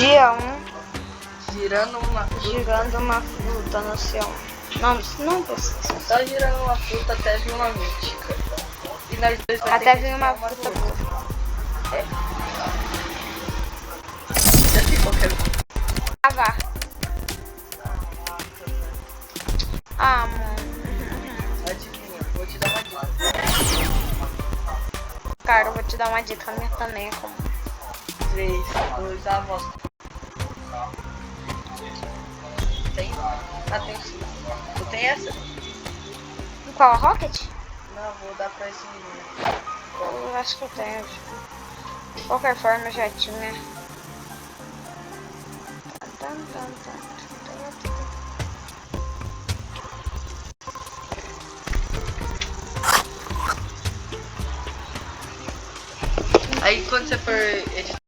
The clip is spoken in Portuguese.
Dia 1. Girando uma fruta. Girando uma fruta no céu. Não precisa. Só girando uma fruta até vir uma mítica. E nós dois vai Até ter que vir uma tirar fruta do outro. boa. É. Já ficou qualquer. Vá. Ah, mano. Adivinha, vou te dar uma dica. Cara, eu vou te dar uma dica minha também. É como... 3, 2, a voz. Tem? Ah, tem sim. Tu tem essa? Qual? A Rocket? Não, vou dar pra esse menino. Eu acho que eu tenho. De qualquer forma, eu já tinha. Aí quando você for editar